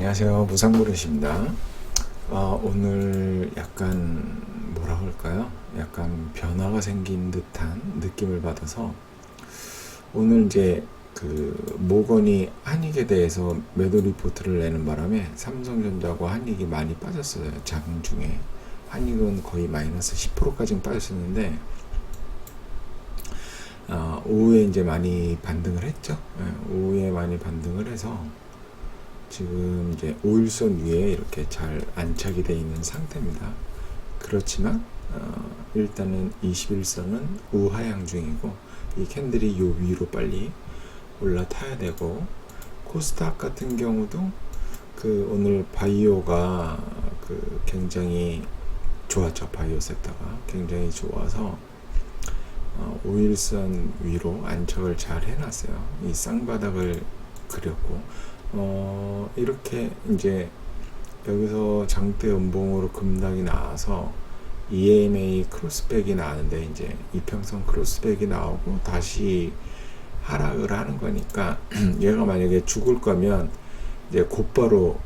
안녕하세요. 무상무릇입니다. 오늘 약간 뭐라 그럴까요? 약간 변화가 생긴 듯한 느낌을 받아서 오늘 이제 그 모건이 한익에 대해서 매도 리포트를 내는 바람에 삼성전자와 한익이 많이 빠졌어요. 장중에 한익은 거의 마이너스 10%까지는 빠졌었는데 오후에 이제 많이 반등을 했죠. 오후에 많이 반등을 해서 지금 이제 5일선 위에 이렇게 잘 안착이 되어 있는 상태입니다. 그렇지만 일단은 21선은 우하향 중이고 이 캔들이 요 위로 빨리 올라타야 되고, 코스닥 같은 경우도 그 오늘 바이오가 그 굉장히 좋았죠. 바이오 섹터가 굉장히 좋아서 5일선 위로 안착을 잘 해놨어요. 이 쌍바닥을 그렸고 이렇게 이제 여기서 장대 음봉으로 급락이 나와서 EMA 크로스백이 나왔는데 이제 이평선 크로스백이 나오고 다시 하락을 하는 거니까 얘가 만약에 죽을 거면 이제 곧바로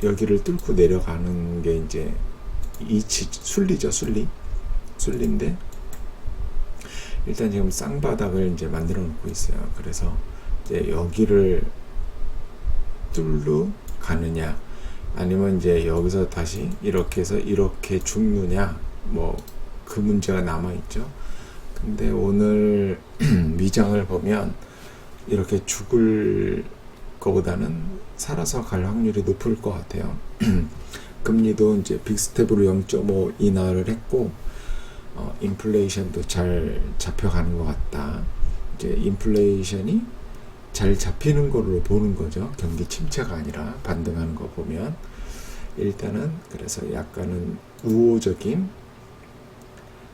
여기를 뚫고 내려가는 게 이제 순리죠. 순리인데 일단 지금 쌍바닥을 이제 만들어 놓고 있어요. 그래서 이제 여기를 뚫로 가느냐 아니면 이제 여기서 다시 이렇게 해서 이렇게 죽느냐, 뭐 그 문제가 남아 있죠. 근데 오늘 위장을 보면 이렇게 죽을 거보다는 살아서 갈 확률이 높을 것 같아요. 금리도 이제 빅스텝으로 0.5 인하를 했고 인플레이션도 잘 잡혀가는 것 같다. 이제 인플레이션이 잘 잡히는 걸로 보는 거죠. 경기 침체가 아니라 반등하는 거 보면 일단은 그래서 약간은 우호적인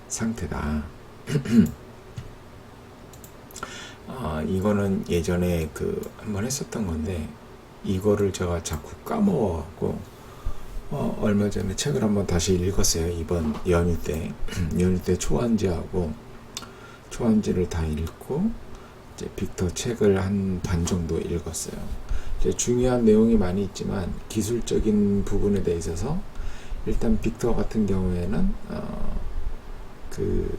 상태다. 이거는 예전에 그 한번 했었던 건데 이거를 제가 자꾸 까먹어갖고 얼마 전에 책을 한번 다시 읽었어요. 이번 연휴 때 초안지하고 초안지를 다 읽고 이제 빅터 책을 한 반 정도 읽었어요. 이제 중요한 내용이 많이 있지만 기술적인 부분에 대해 있어서 일단 빅터 같은 경우에는 그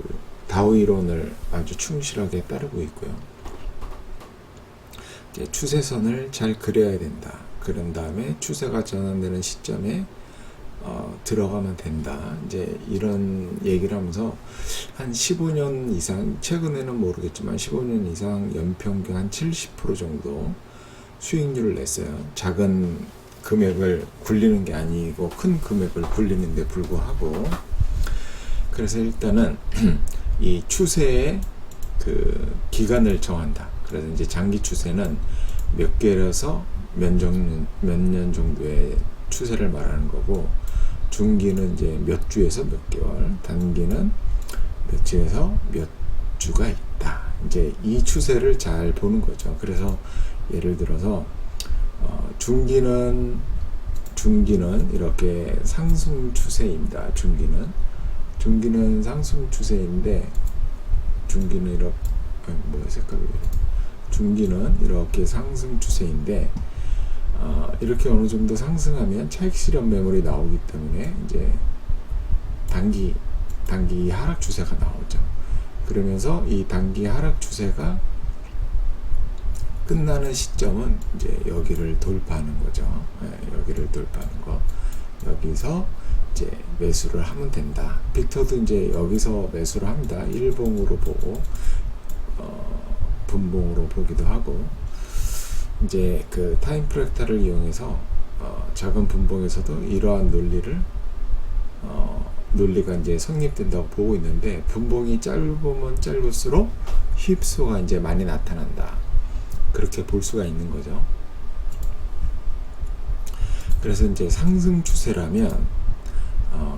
다우 이론을 아주 충실하게 따르고 있고요. 이제 추세선을 잘 그려야 된다. 그런 다음에 추세가 전환되는 시점에 들어가면 된다. 이제 이런 얘기를 하면서 한 15년 이상, 최근에는 모르겠지만 15년 이상 연평균 한 70% 정도 수익률을 냈어요. 작은 금액을 굴리는 게 아니고 큰 금액을 굴리는데 불구하고. 그래서 일단은 이 추세의 그 기간을 정한다. 그래서 이제 장기 추세는 몇 개라서 몇 년 정도의 추세를 말하는 거고, 중기는 이제 몇 주에서 몇 개월, 단기는 몇 주에서 몇 주가 있다. 이제 이 추세를 잘 보는 거죠. 그래서 예를 들어서 중기는 이렇게 상승 추세입니다. 중기는 상승 추세인데 중기는 이렇게 중기는 이렇게 상승 추세인데 이렇게 어느 정도 상승하면 차익 실현 매물이 나오기 때문에 이제 단기 하락 추세가 나오죠. 그러면서 이 단기 하락 추세가 끝나는 시점은 이제 여기를 돌파하는 거죠. 여기를 돌파하는 거. 여기서 이제 매수를 하면 된다. 빅터도 이제 여기서 매수를 합니다. 일봉으로 보고 분봉으로 보기도 하고, 이제 그 타임 프랙탈을 이용해서 작은 분봉에서도 이러한 논리가 이제 성립된다고 보고 있는데, 분봉이 짧으면 짧을수록 휩소가 이제 많이 나타난다. 그렇게 볼 수가 있는 거죠. 그래서 이제 상승 추세라면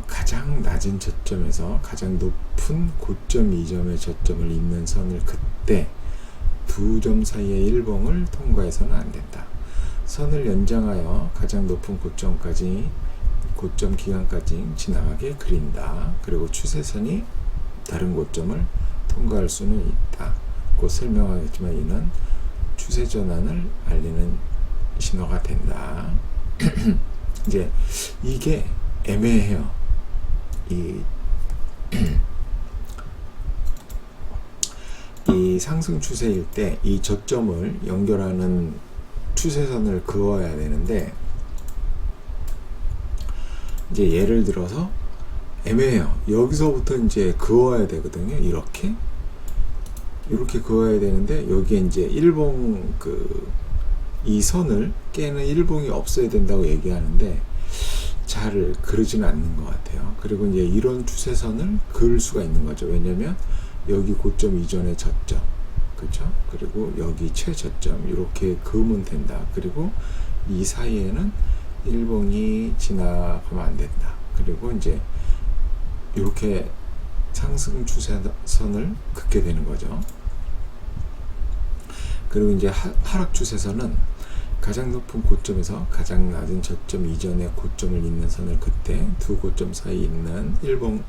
가장 낮은 저점에서 가장 높은 고점 이점의 저점을 잇는 선을 그때 두 점 사이의 일봉을 통과해서는 안 된다. 선을 연장하여 가장 높은 고점 기간까지 지나가게 그린다. 그리고 추세선이 다른 고점을 통과할 수는 있다. 곧 설명하겠지만 이는 추세 전환을 알리는 신호가 된다. 이제 이게 애매해요. 이 상승 추세일 때 이 저점을 연결하는 추세선을 그어야 되는데, 이제 예를 들어서 애매해요. 여기서부터 이제 그어야 되거든요. 이렇게 그어야 되는데, 여기에 이제 일봉 이 선을 깨는 일봉이 없어야 된다고 얘기하는데 잘 그러지는 않는 것 같아요. 그리고 이제 이런 추세선을 그을 수가 있는 거죠. 왜냐면 여기 고점 이전의 저점, 그렇죠? 그리고 여기 최저점 이렇게 그으면 된다. 그리고 이 사이에는 일봉이 지나가면 안 된다. 그리고 이제 이렇게 상승 추세선을 긋게 되는 거죠. 그리고 이제 하락 추세선은 가장 높은 고점에서 가장 낮은 저점 이전의 고점을 잇는 선을 그때 두 고점 사이에 있는 일봉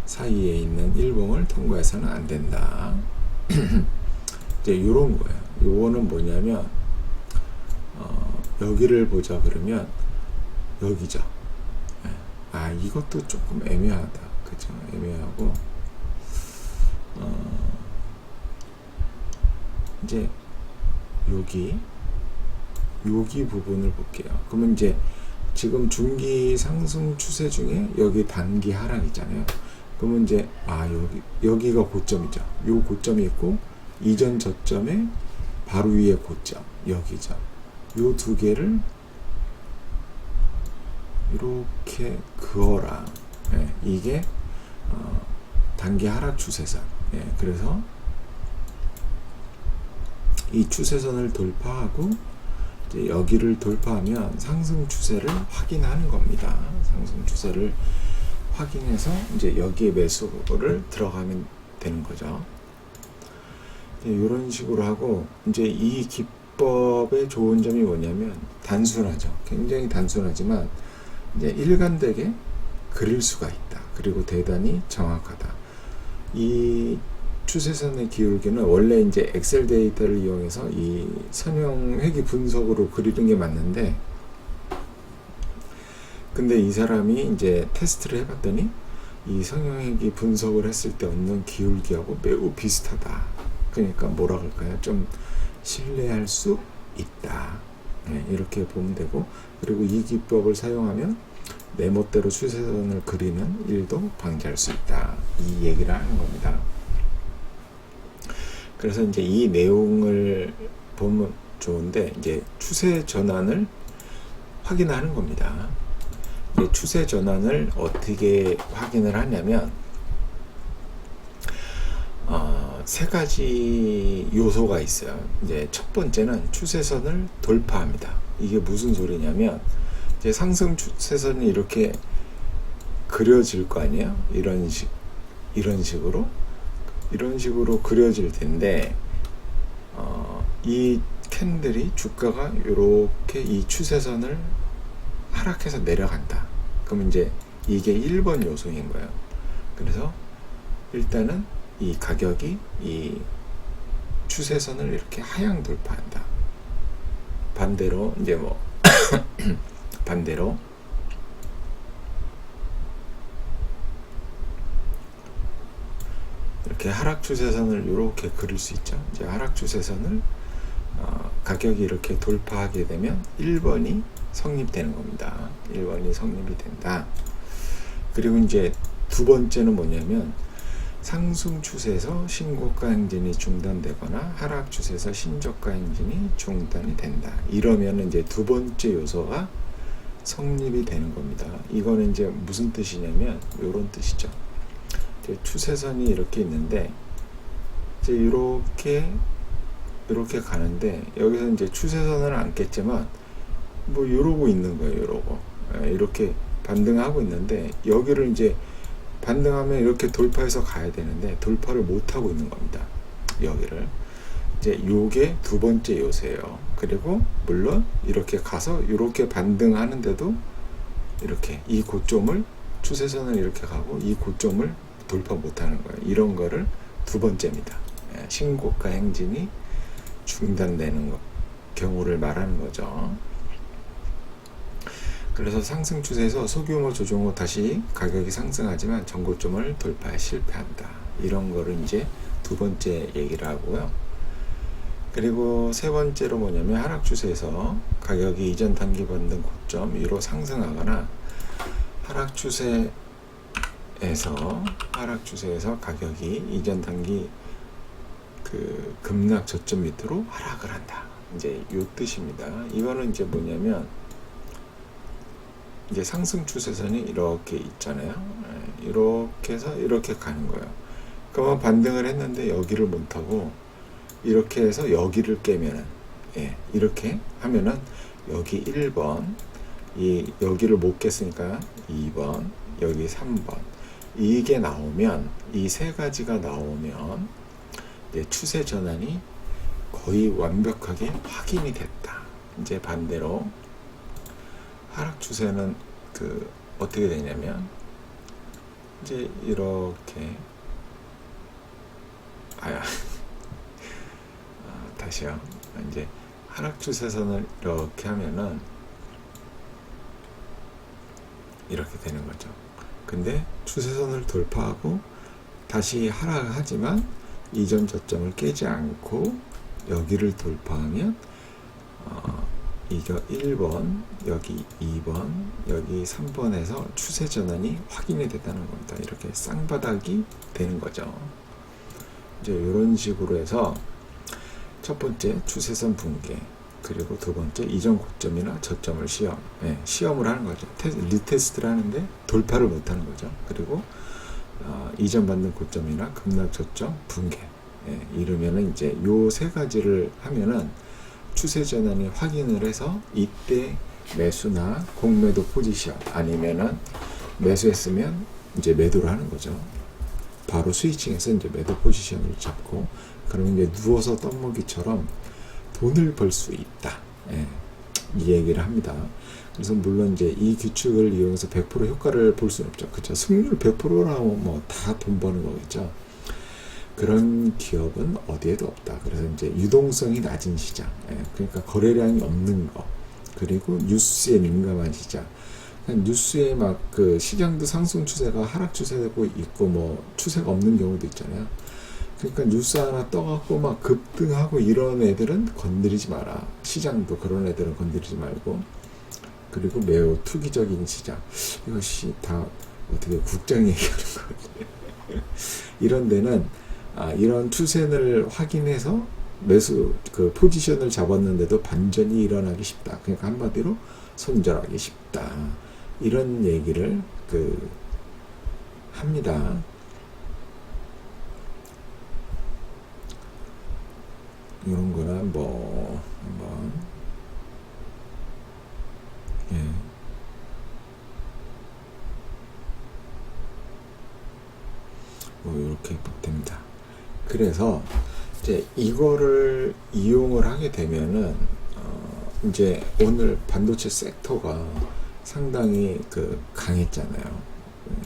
사이에 있는 일봉을 통과해서는 안 된다. 이제 이런 거예요. 요거는 뭐냐면 여기를 보자 그러면 여기죠. 아, 이것도 조금 애매하다. 그죠? 애매하고 이제 여기 부분을 볼게요. 그러면 이제 지금 중기 상승 추세 중에 여기 단기 하락이잖아요. 그러면 이제 여기가 고점이죠. 요 고점이 있고 이전 저점에 바로 위에 고점 여기죠. 요 두 개를 이렇게 그어라. 예, 이게 단기 하락 추세선. 예, 그래서 이 추세선을 돌파하고 이제 여기를 돌파하면 상승 추세를 확인하는 겁니다. 상승 추세를 확인해서 이제 여기에 매수를 들어가면 되는 거죠. 이런 식으로 하고, 이제 이 기법의 좋은 점이 뭐냐면 단순하죠. 굉장히 단순하지만 이제 일관되게 그릴 수가 있다. 그리고 대단히 정확하다. 이 추세선의 기울기는 원래 이제 엑셀 데이터를 이용해서 이 선형 회귀 분석으로 그리는 게 맞는데, 근데 이 사람이 이제 테스트를 해봤더니 이 선형 회귀 분석을 했을 때 얻는 기울기하고 매우 비슷하다. 그러니까 뭐라 그럴까요? 좀 신뢰할 수 있다. 네, 이렇게 보면 되고, 그리고 이 기법을 사용하면 내 멋대로 추세선을 그리는 일도 방지할 수 있다. 이 얘기를 하는 겁니다. 그래서 이제 이 내용을 보면 좋은데, 이제 추세 전환을 확인하는 겁니다. 이제 추세 전환을 어떻게 확인을 하냐면, 세 가지 요소가 있어요. 이제 첫 번째는 추세선을 돌파합니다. 이게 무슨 소리냐면, 이제 상승 추세선이 이렇게 그려질 거 아니에요? 이런 식으로 그려질 텐데, 이 캔들이 주가가 이렇게 이 추세선을 하락해서 내려간다. 그럼 이제 이게 1번 요소인 거예요. 그래서 일단은 이 가격이 이 추세선을 이렇게 하향 돌파한다. 반대로 이제 반대로 이렇게 하락 추세선을 이렇게 그릴 수 있죠. 이제 하락 추세선을 가격이 이렇게 돌파하게 되면 1번이 성립되는 겁니다. 1번이 성립이 된다. 그리고 이제 두 번째는 뭐냐면, 상승 추세에서 신고가 행진이 중단되거나 하락 추세에서 신저가 행진이 중단이 된다. 이러면 이제 두 번째 요소가 성립이 되는 겁니다. 이거는 이제 무슨 뜻이냐면 이런 뜻이죠. 이제 추세선이 이렇게 있는데, 이제 이렇게 가는데, 여기서 이제 추세선을 안겠지만 뭐 이러고 있는 거예요. 이렇게 반등하고 있는데, 여기를 이제 반등하면 이렇게 돌파해서 가야 되는데 돌파를 못 하고 있는 겁니다. 여기를 이제 요게 두 번째 요소예요. 그리고 물론 이렇게 가서 이렇게 반등하는데도 이렇게 이 고점을 추세선을 이렇게 가고 이 고점을 돌파 못 하는 거예요. 이런 거를 두 번째입니다. 신고가 행진이 중단되는 경우를 말하는 거죠. 그래서 상승 추세에서 소규모 조정 후 다시 가격이 상승하지만 전고점을 돌파에 실패한다. 이런 거를 이제 두 번째 얘기를 하고요. 그리고 세 번째로 뭐냐면 하락 추세에서 가격이 이전 단기 반등 고점 위로 상승하거나 하락 추세에서 가격이 이전 단기 그 급락 저점 밑으로 하락을 한다. 이제 요 뜻입니다. 이거는 이제 뭐냐면 이제 상승 추세선이 이렇게 있잖아요. 이렇게 해서 이렇게 가는 거예요. 그러면 반등을 했는데 여기를 못 타고 이렇게 해서 여기를 깨면은 이렇게 하면은 여기 1번 여기를 못 깼으니까 2번 여기 3번 이게 나오면 이 세 가지가 나오면 이제 추세 전환이 거의 완벽하게 확인이 됐다. 이제 반대로 하락 추세는 어떻게 되냐면 이제 이렇게 다시요. 이제 하락 추세선을 이렇게 하면은 이렇게 되는 거죠. 근데 추세선을 돌파하고 다시 하락하지만 이전 저점을 깨지 않고 여기를 돌파하면 이거 1번, 여기 2번, 여기 3번에서 추세 전환이 확인이 됐다는 겁니다. 이렇게 쌍바닥이 되는 거죠. 이제 이런 식으로 해서 첫 번째 추세선 붕괴, 그리고 두 번째 이전 고점이나 저점을 시험을 하는 거죠. 리테스트를 하는데 돌파를 못 하는 거죠. 그리고 이전 받는 고점이나 급락 저점 붕괴, 이러면은 이제 요 세 가지를 하면은 추세 전환이 확인을 해서 이때 매수나 공매도 포지션 아니면은 매수했으면 이제 매도를 하는 거죠. 바로 스위칭해서 이제 매도 포지션을 잡고 그러면 이제 누워서 떡먹이처럼 돈을 벌 수 있다. 이 얘기를 합니다. 그래서 물론 이제 이 규칙을 이용해서 100% 효과를 볼 수는 없죠. 그렇죠. 승률 100%라면 뭐 다 돈 버는 거겠죠. 그런 기업은 어디에도 없다. 그래서 이제 유동성이 낮은 시장, 그러니까 거래량이 없는 거, 그리고 뉴스에 민감한 시장. 뉴스에 막 그 시장도 상승 추세가 하락 추세되고 있고 뭐 추세가 없는 경우도 있잖아요. 그러니까 뉴스 하나 떠갖고 막 급등하고 이런 애들은 건드리지 마라. 시장도 그런 애들은 건드리지 말고. 그리고 매우 투기적인 시장. 이것이 다 어떻게 국장 얘기하는 거지. 이런 데는 이런 추세를 확인해서 매수 포지션을 잡았는데도 반전이 일어나기 쉽다. 그러니까 한마디로 손절하기 쉽다. 이런 얘기를 합니다. 이런 거나 뭐 한번 뭐 이렇게 됩니다. 그래서 이제 이거를 이용을 하게 되면은 이제 오늘 반도체 섹터가 상당히 강했잖아요.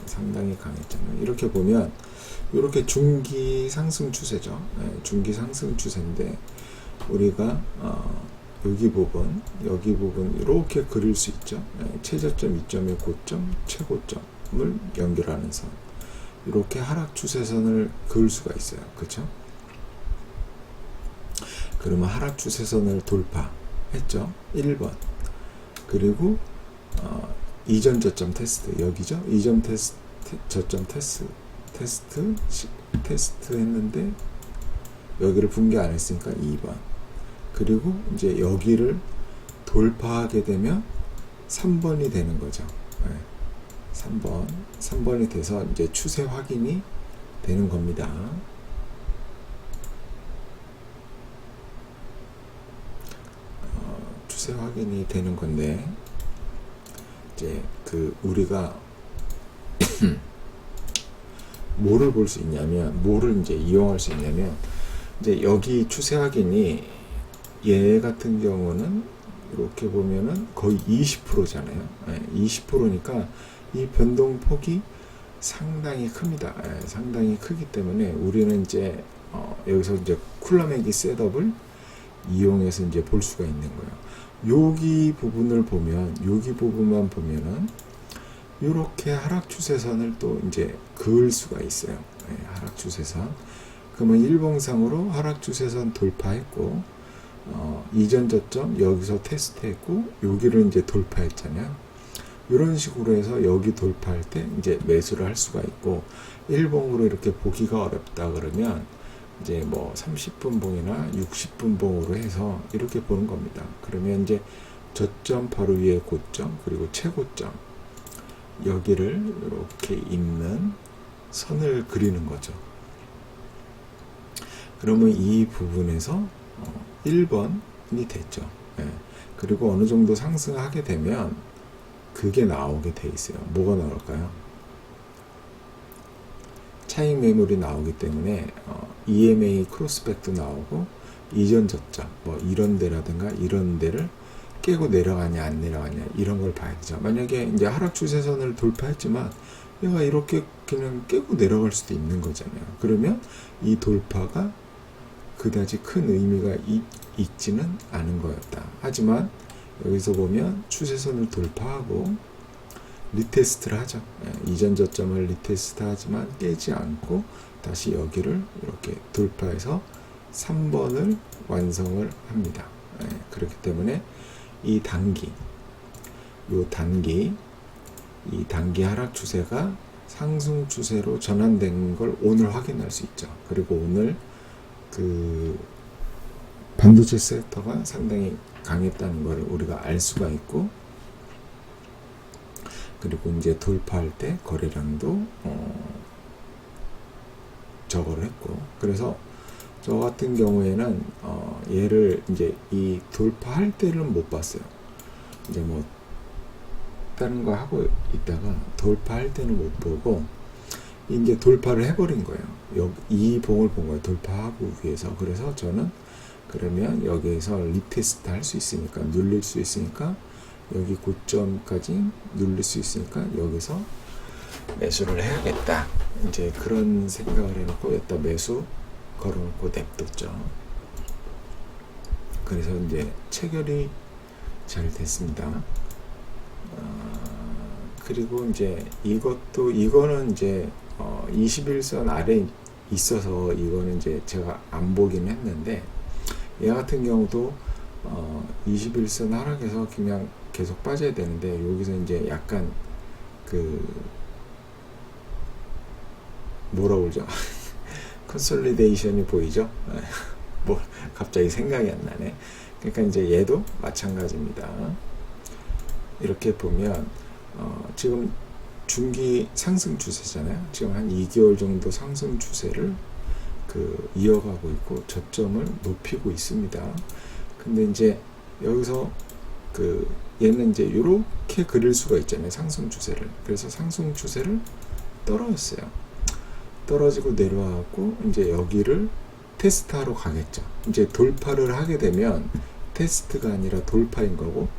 상당히 강했잖아요. 이렇게 보면 이렇게 중기 상승 추세죠. 중기 상승 추세인데 우리가 여기 부분 이렇게 그릴 수 있죠. 최저점, 이점의 고점, 최고점을 연결하는 선. 이렇게 하락 추세선을 그을 수가 있어요. 그렇죠? 그러면 하락 추세선을 돌파했죠. 1번. 그리고 이전 저점 테스트 여기죠. 이전 저점 테스트 했는데 여기를 붕괴 안 했으니까 2번. 그리고 이제 여기를 돌파하게 되면 3번이 되는 거죠. 3번이 돼서 이제 추세 확인이 되는 겁니다. 추세 확인이 되는 건데 이제 우리가 뭐를 볼 수 있냐면 뭐를 이제 이용할 수 있냐면 이제 여기 추세 확인이 얘 같은 경우는 이렇게 보면은 거의 20%잖아요. 20%니까 이 변동폭이 상당히 큽니다. 상당히 크기 때문에 우리는 이제 여기서 이제 쿨러매기 셋업을 이용해서 이제 볼 수가 있는 거예요. 여기 부분을 보면, 여기 부분만 보면은 이렇게 하락 추세선을 또 이제 그을 수가 있어요. 네, 하락 추세선. 그러면 일봉상으로 하락 추세선 돌파했고, 이전 저점 여기서 테스트했고, 여기를 이제 돌파했잖아요. 이런 식으로 해서 여기 돌파할 때 이제 매수를 할 수가 있고, 일봉으로 이렇게 보기가 어렵다 그러면 이제 뭐 30분 봉이나 60분 봉으로 해서 이렇게 보는 겁니다. 그러면 이제 저점 바로 위에 고점, 그리고 최고점 여기를 이렇게 있는 선을 그리는 거죠. 그러면 이 부분에서 1번이 됐죠. 예. 그리고 어느 정도 상승하게 되면 그게 나오게 돼 있어요. 뭐가 나올까요? 차익 매물이 나오기 때문에 EMA 크로스백도 나오고, 이전 저점 뭐 이런 데라든가 이런 데를 깨고 내려가냐 안 내려가냐 이런 걸 봐야 되죠. 만약에 이제 하락 추세선을 돌파했지만 얘가 이렇게 그냥 깨고 내려갈 수도 있는 거잖아요. 그러면 이 돌파가 그다지 큰 의미가 있지는 않은 거였다. 하지만 여기서 보면 추세선을 돌파하고 리테스트를 하죠. 이전 저점을 리테스트 하지만 깨지 않고 다시 여기를 이렇게 돌파해서 3번을 완성을 합니다. 그렇기 때문에 이 단기 하락 추세가 상승 추세로 전환된 걸 오늘 확인할 수 있죠. 그리고 오늘 그 반도체 섹터가 상당히 강했다는 걸 우리가 알 수가 있고, 그리고 이제 돌파할 때 거래량도 저거를 했고, 그래서 저 같은 경우에는 얘를 이제 이 돌파할 때를 못 봤어요. 이제 뭐 다른 거 하고 있다가 돌파할 때는 못 보고 이제 돌파를 해버린 거예요. 이 봉을 본 거예요. 돌파하고 위해서. 그래서 저는 그러면 여기에서 리테스트 할 수 있으니까, 눌릴 수 있으니까, 여기 고점까지 눌릴 수 있으니까 여기서 매수를 해야겠다. 이제 그런 생각을 해놓고 여기다 매수 걸어놓고 냅뒀죠. 그래서 이제 체결이 잘 됐습니다. 그리고 이제 이거는 이제 21선 아래 있어서 이거는 이제 제가 안 보긴 했는데, 얘 같은 경우도 21선 하락해서 그냥 계속 빠져야 되는데, 여기서 이제 약간 그 뭐라 그러죠? 컨솔리데이션이 보이죠? 뭐 갑자기 생각이 안 나네. 그러니까 이제 얘도 마찬가지입니다. 이렇게 보면 지금 중기 상승 추세잖아요. 지금 한 2개월 정도 상승 추세를 이어가고 있고 저점을 높이고 있습니다. 근데 이제 여기서 얘는 이제 이렇게 그릴 수가 있잖아요. 상승 추세를. 그래서 상승 추세를 떨어졌어요. 떨어지고 내려와갖고 이제 여기를 테스트하러 가겠죠. 이제 돌파를 하게 되면 테스트가 아니라 돌파인 거고,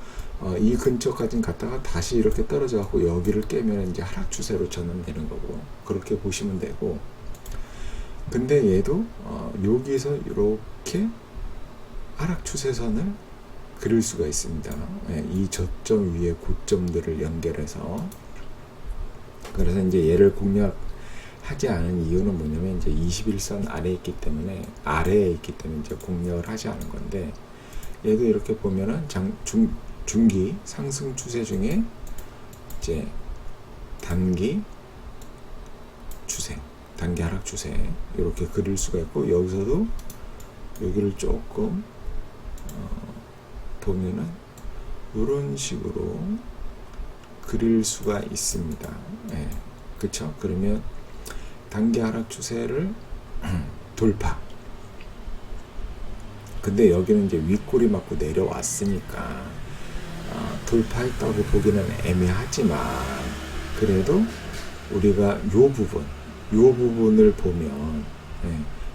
이 근처까지 갔다가 다시 이렇게 떨어져 갖고 여기를 깨면 이제 하락 추세로 전환되는 거고, 그렇게 보시면 되고. 근데 얘도 여기서 이렇게 하락 추세선을 그릴 수가 있습니다. 이 저점 위에 고점들을 연결해서. 그래서 이제 얘를 공략하지 않은 이유는 뭐냐면, 이제 21선 아래에 있기 때문에 이제 공략을 하지 않은 건데, 얘도 이렇게 보면은 중기 상승 추세 중에 이제 단기 추세, 단기 하락 추세 이렇게 그릴 수가 있고, 여기서도 여기를 조금 보면은 이런 식으로 그릴 수가 있습니다. 그쵸? 그러면 단기 하락 추세를 돌파. 근데 여기는 이제 윗꼬리 맞고 내려왔으니까 돌파했다고 보기는 애매하지만, 그래도 우리가 요 부분을 보면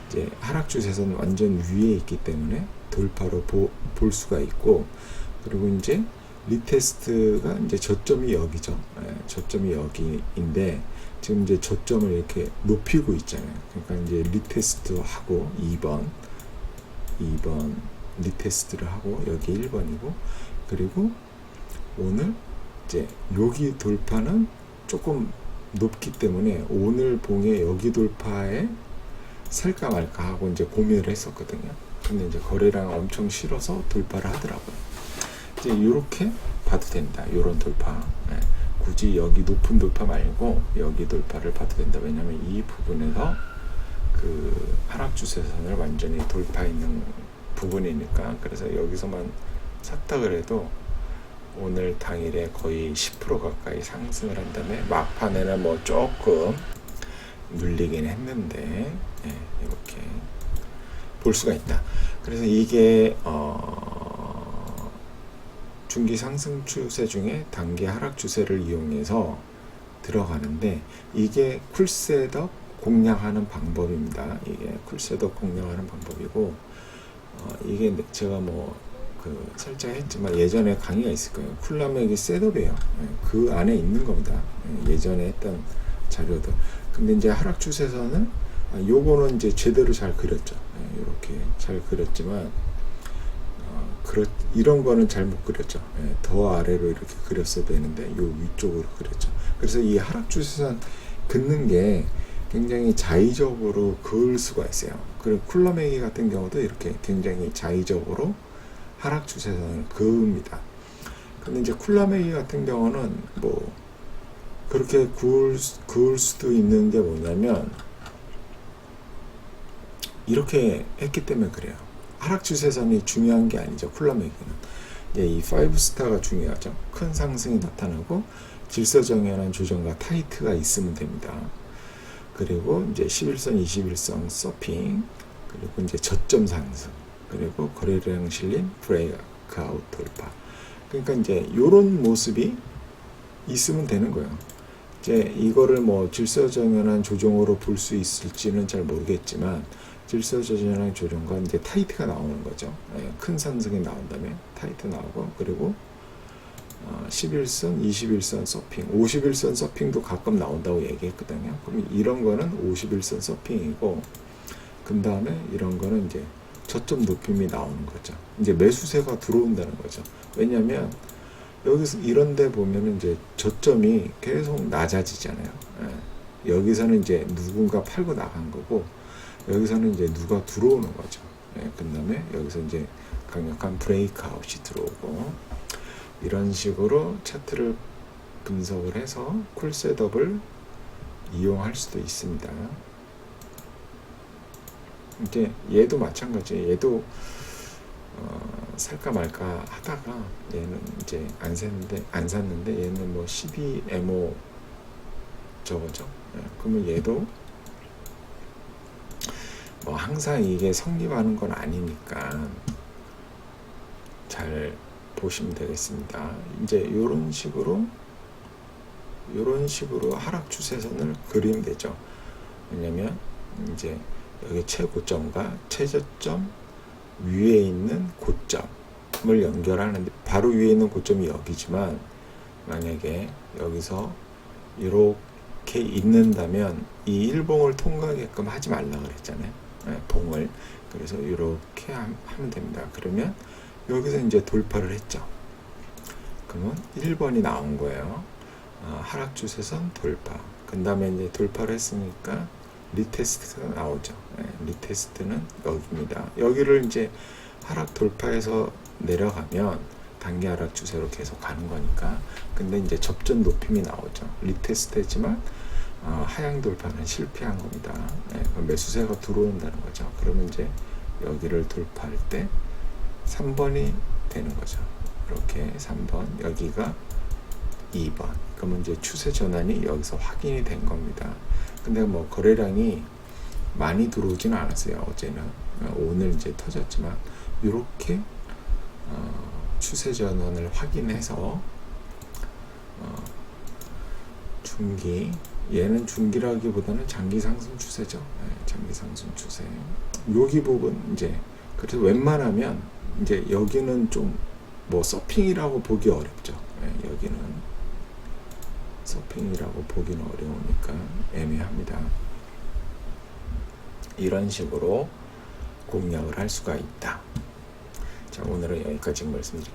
이제 하락 추세선 완전 위에 있기 때문에 돌파로 볼 수가 있고, 그리고 이제 리테스트가 이제 저점이 여기죠. 저점이 여기인데 지금 이제 저점을 이렇게 높이고 있잖아요. 그러니까 이제 리테스트 하고 2번 리테스트를 하고 여기 1번이고, 그리고 오늘 이제 여기 돌파는 조금 높기 때문에 오늘 봉의 여기 돌파에 살까 말까 하고 이제 고민을 했었거든요. 근데 이제 거래량 엄청 실어서 돌파를 하더라고요. 이제 이렇게 봐도 된다. 이런 돌파. 네. 굳이 여기 높은 돌파 말고 여기 돌파를 봐도 된다. 왜냐면 이 부분에서 그 하락 추세선을 완전히 돌파했는 부분이니까. 그래서 여기서만 샀다 그래도 오늘 당일에 거의 10% 가까이 상승을 한 다음에 막판에는 뭐 조금 눌리긴 했는데 이렇게 볼 수가 있다. 그래서 이게 중기 상승 추세 중에 단기 하락 추세를 이용해서 들어가는데 이게 쿨셋업 공략하는 방법입니다. 이게 쿨셋업 공략하는 방법이고 이게 제가 뭐 살짝 했지만 예전에 강의가 있을 거예요. 쿨라맥이 셋업이에요. 그 안에 있는 겁니다. 예전에 했던 자료들. 근데 이제 하락 추세선은 요거는 이제 제대로 잘 그렸죠. 이렇게 잘 그렸지만 이런 거는 잘 못 그렸죠. 더 아래로 이렇게 그렸어야 되는데 요 위쪽으로 그렸죠. 그래서 이 하락 추세선 긋는 게 굉장히 자의적으로 그을 수가 있어요. 그리고 쿨라맥이 같은 경우도 이렇게 굉장히 자의적으로 하락 추세선을 그읍니다. 근데 이제 쿨라맥이 같은 경우는 뭐 그렇게 그을 수도 있는 게 뭐냐면 이렇게 했기 때문에 그래요. 하락 추세선이 중요한 게 아니죠. 쿨라맥이는 이제 이 5스타가 중요하죠. 큰 상승이 나타나고 질서정연한 조정과 타이트가 있으면 됩니다. 그리고 이제 11선, 21선 서핑, 그리고 이제 저점 상승, 그리고 거래량 실린 브레이크아웃 돌파. 그러니까 이제 이런 모습이 있으면 되는 거예요. 이제 이거를 뭐 질서정연한 조정으로 볼 수 있을지는 잘 모르겠지만 질서정연한 조정과 이제 타이트가 나오는 거죠. 큰 상승이 나온 다음에 타이트 나오고 그리고 11선, 21선 서핑, 51선 서핑도 가끔 나온다고 얘기했거든요. 그럼 이런 거는 51선 서핑이고 그 다음에 이런 거는 이제 저점 높임이 나오는 거죠. 이제 매수세가 들어온다는 거죠. 왜냐면 여기서 이런 데 보면은 이제 저점이 계속 낮아지잖아요. 여기서는 이제 누군가 팔고 나간 거고 여기서는 이제 누가 들어오는 거죠. 그 다음에 여기서 이제 강력한 브레이크아웃이 들어오고 이런 식으로 차트를 분석을 해서 쿨셋업을 이용할 수도 있습니다. 이제 얘도 마찬가지. 얘도 살까 말까 하다가 얘는 이제 안 샀는데 얘는 뭐 12MO 저거죠. 그러면 얘도 뭐 항상 이게 성립하는 건 아니니까 잘 보시면 되겠습니다. 이제 이런 식으로 하락 추세선을 그리면 되죠. 왜냐면 이제 여기 최고점과 최저점 위에 있는 고점을 연결하는데 바로 위에 있는 고점이 여기지만 만약에 여기서 이렇게 있는다면 이 일봉을 통과하게끔 하지 말라 그랬잖아요. 봉을. 그래서 이렇게 하면 됩니다. 그러면 여기서 이제 돌파를 했죠. 그러면 1번이 나온 거예요. 하락 추세선 돌파. 그 다음에 이제 돌파를 했으니까 리테스트가 나오죠. 리테스트는 여기입니다. 여기를 이제 하락 돌파해서 내려가면 단기 하락 추세로 계속 가는 거니까. 근데 이제 접전 높임이 나오죠. 리테스트 했지만 하향 돌파는 실패한 겁니다. 매수세가 들어온다는 거죠. 그러면 이제 여기를 돌파할 때 3번이 되는 거죠. 이렇게 3번, 여기가 2번. 그러면 이제 추세 전환이 여기서 확인이 된 겁니다. 근데 뭐 거래량이 많이 들어오지는 않았어요. 어제는. 오늘 이제 터졌지만 이렇게 추세 전환을 확인해서 중기, 얘는 중기라기보다는 장기 상승 추세죠. 장기 상승 추세. 여기 부분 이제 그래서 웬만하면 이제 여기는 좀 뭐 서핑이라고 보기 어렵죠. 여기는 서핑이라고 보기는 어려우니까 애매합니다. 이런 식으로 공략을 할 수가 있다. 자, 오늘은 여기까지 말씀드릴게요.